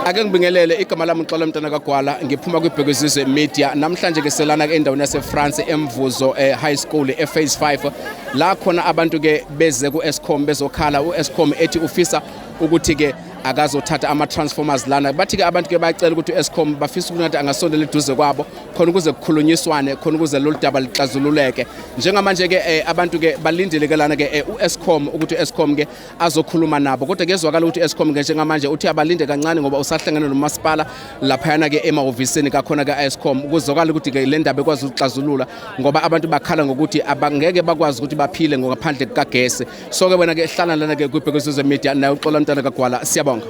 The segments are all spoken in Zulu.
Ake ngibingelele igama lami uXolo Mntana kaGwala ngiphuma kwiBhekuzizwe Media namhlanje ke selana ke endaweni yaseFrance eMvuzo High School ephase 5 la khona abantu ke beze kuEskom bezokhala uEskom ethi ufisa ukuthi ke akazothatha ama-transformers lana bathi ke abantu ke bayacela ukuthi uEskom bafisa ukuthi angasondela eduze kwabo khona ukuze kukhulunyiswane khona ukuze lolu daba lixazululeke njengamanje ke abantu ke balindele ke lana ke uEskom ukuthi uEskom ke azokhuluma nabo kodwa kezwakala ukuthi uEskom ke njengamanje uthi abalinde kancane ngoba usahlangene nomasipala lapha yana ke emahhovisini kakhona kaEskom ukuzokala ukuthi ke le ndaba ekwazi ukuxazulula ngoba abantu bakhala ngokuthi abangeke bakwazi ukuthi baphile ngaphandle kukagesi so ke wena ke hlala lana ke kwiBhekuzizwe Media naye uXolo Mntana kaGwala siyabonga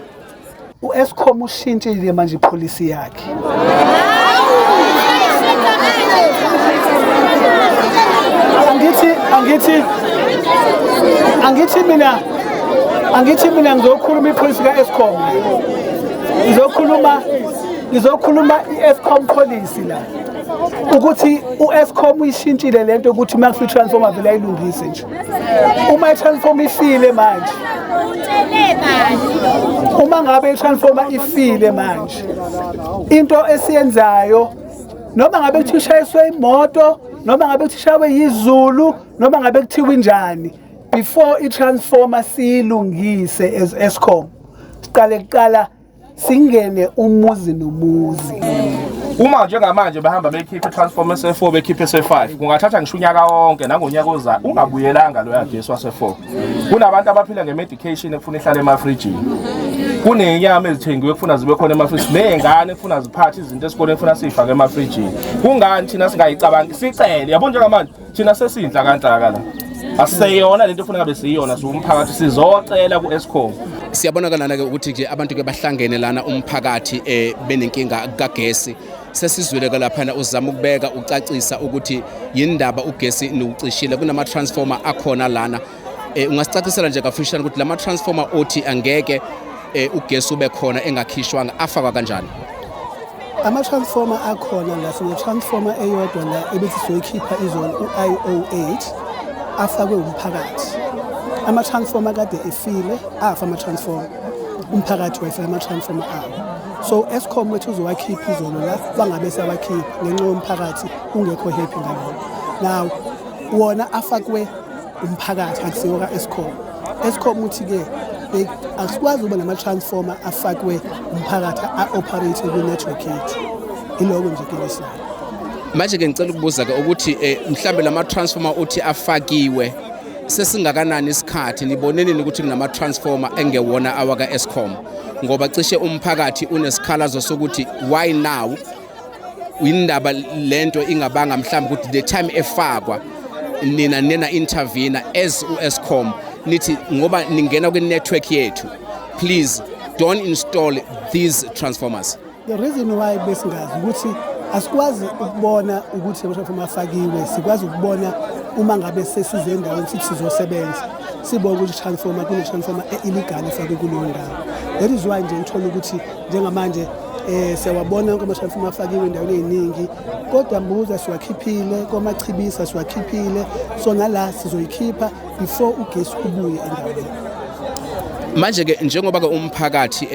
uEskom ushintshile manje ipolicy yakhe angithi mina ngizokhuluma ipolicy kaEskom ngizokhuluma iEskom policy la ukuthi uEskom uyishintshile lento ukuthi makufika transformer vele ayilungise nje uma itransformer ifile manje uma ngabe itransformer ifile manje into esiyenzayo noma ngabe kuthi ushayiswe imoto noma ngabe kuthi shawe yizulu noma ngabe kuthiwa injani before itransformer silungise as Eskom siqale kuqala singene umuzi nomuzi uma njengamanje bahamba bekhipha itransformer se4 bekhipha se5 kungathatha ngisho unyaka wonke nangonyaka ozayo ungabuyelanga lo yagesi wase4 kunabantu abaphila ngemedication ekufuna ihlale emafrijini kunenyama ezithengiwe ekufuna zibe khona emafrijini nezingane ekufuna ziphathe izinto esikoleni ekufuna sifake emafrijini kungani thina singayicabangi sicele yabo njengamanje thina sesindla kanhlaka la asiyona lento ufuna ngabe siyona umphakathi sizocela kuEskom siyabonakala ke ukuthi nje abantu ke bahlangene lana umphakathi benenkinga kagesi sesizwele ke lapha uzama ukubeka ucacisa ukuthi yindaba ugesi nucishile kunama transformer akhona lana ungasicacisela nje kafishana ukuthi lama transformer othi angeke ugesi ube khona engakhishwanga afakwa kanjani ama transformer akhona la sine transformer eyodwa la ebethi soyikhipha izona uIO8 afakwe umphakathi ama-transformer kade efile afa ama-transformer umphakathi wayifaka ama-transformer abo so Eskom wethu uzowakhipha izolo la bangabe sewakhipha ngenxa yomphakathi ungekho happy ngalo now wona afakwe umphakathi akusiwo kaEskom Eskom uthi ke asikwazi ukuba nama-transformer afakwe umphakathi a-operate kwi-network yethu iloko nje kelisa manje ke ngicela ukubuza ke ukuthi mhlambe lama transformer uthi afakiwe sesingakanani isikhathi niboneni ukuthi kunama transformer engewona awaka Eskom ngoba cishe umphakathi unesikhalazo sokuthi why now indaba lento ingabanga mhlambe ukuthi the time efakwa nina intervene as uEskom nithi ngoba ningena kwi network yethu please don't install these transformers the reason why besingazi ukuthi asikwazi ukubona ukuthi ama-transformer afakiwe sikwazi ukubona uma ngabe sesize endaweni sithi sizosebenza sibone ukuthi transformer kune-transformer illegal efakwe kuleyo ndawo that is why nje ngithola ukuthi njengamanje siyawabona yonke ama-transformer afakiwe endaweni ey'ningi kodwa mbuza siwakhiphile komachibisa siwakhiphile so nala sizoyikhipha before ugesi ubuye endaweni manje ke njengoba ke umphakathi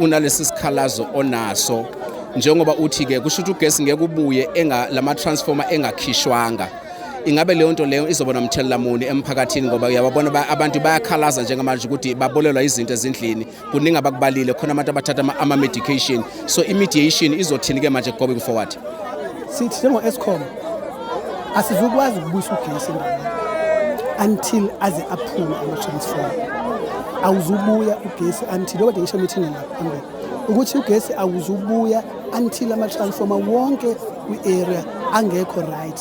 unalesi sikhalazo onaso njengoba uthi ke kusho ukuthi ugesi ngeke ubuye lama transformer engakhishwanga ingabe leyo nto leyo izobona umthelela muni emphakathini ngoba uyababona abantu bayakhalaza njengamanje ukuthi babolelwa izinto ezindlini kuningi abakubalile khona abantu abathatha ama medication so immediation izothini ke manje going forward sithi njengo-Eskom asizukwazi ukubuyisa ugesi endaweni until aze aphume ama-transformer awuzubuya ugesi until okade ngisho meeting lapha ukuthi ugesi awuzubuya until ama-transformer wonke kwi-area angekho right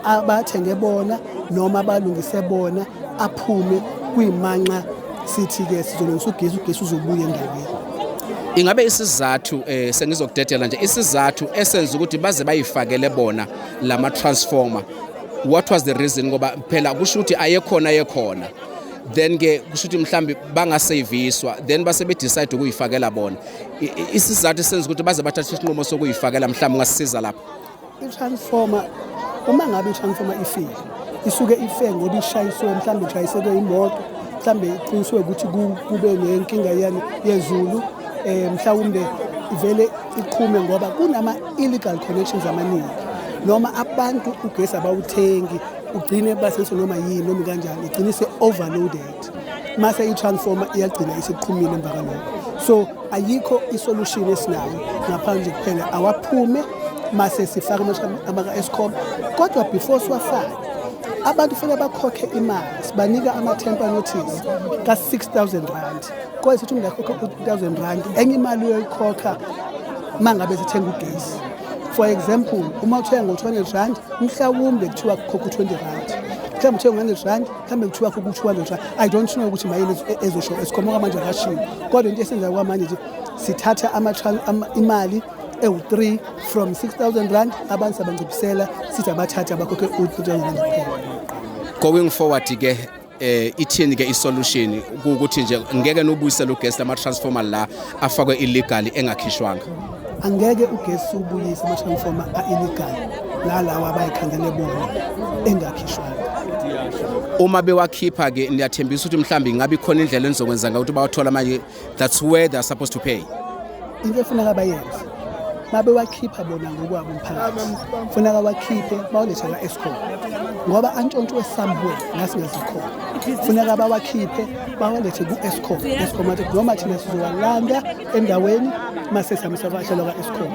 abathenge bona noma abalungise bona aphume kwimanxa sithi-ke sizolungisa ugesi uzobuya endaweni ingabe isizathu sengizokudedela nje isizathu esenza ukuthi baze bayifakele bona lama transformer what was the reason ngoba phela kusho ukuthi ayekhona then ke kusho ukuthi mhlambi bangasaviswa then base be decide ukuyifakela bona isizathu senza ukuthi baze bathathe isinqumo sokuyifakela mhlambi ngasisiza lapho i-transformer uma ngabe i-transformer ifile isuke ife ngoba ishayiswe mhlambi ishayiseke imoto mhlambi iqiniswe ukuthi kube nenkinga yani yezulu mhlawumbe ivele iqhume ngoba kunama illegal connections amaningi noma abantu ugesi abawuthengi ugcine baseso noma yini noma kanjani igcine se overloaded mase i-transformer iyagcina isiqhumile emva kalokho. So ayikho isolution esinayo ngaphandle kuphela awaphume mase sifake ama-Eskom kodwa before siwafake abantu fanele bakhokhe imali sibanika ama-temper notice ka-6,000 rand kodwa sithi ungakhokha u-2,000 rand enye imali uyoyikhokha mangabe sithenga ugesi. For example uma uthenga ngo-200 rand mhlawumbe kuthiwa kukhokha u-20 rand mhlawumbe uthenga ngo-100 rand mhlawumbe kuthiwa kukhokha u-200 rand. I don't know ukuthi mayini ezosho Eskom manje akashiwo kodwa into esenzayo kwamanje nje sithatha imali ewu-3 from 6,000 rand abantu sabanciphisela sithi abathatha abakhokhe u-2,000 rand kuphela. Going forward ke ithini ke isolution ukuthi nje ngeke nobuyisela ugesi lama-transformer la afakwe illegally engakhishwanga? Angeke ugesi ubuyise ama-transformer a-illegal lalawa abayikhandele bona engakhishwanga. Uma bewakhipha ke niyathembisa ukuthi mhlambi ngabe khona indlela enizokwenza ukuthi bawathola manje that's where they are supposed to pay? Into efuneka abayenze mabewakhipha bona ngokwabo umphakathi funeka wakhiphe bawalethe la-Eskom ngoba antshontshwe somewhere ngasingazikhona funeka bawakhiphe bawalethe ku-Eskom. Eskom athi noma thina sizowalanda endaweni mase sihambisa abashalo ka-Eskom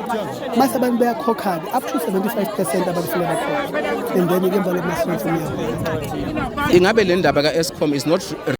mase abantu bayakhokha-ke up to 75% abantu funeka bakhokhe and then ke emva lokho mase ingabe le ndaba ka-Eskom is not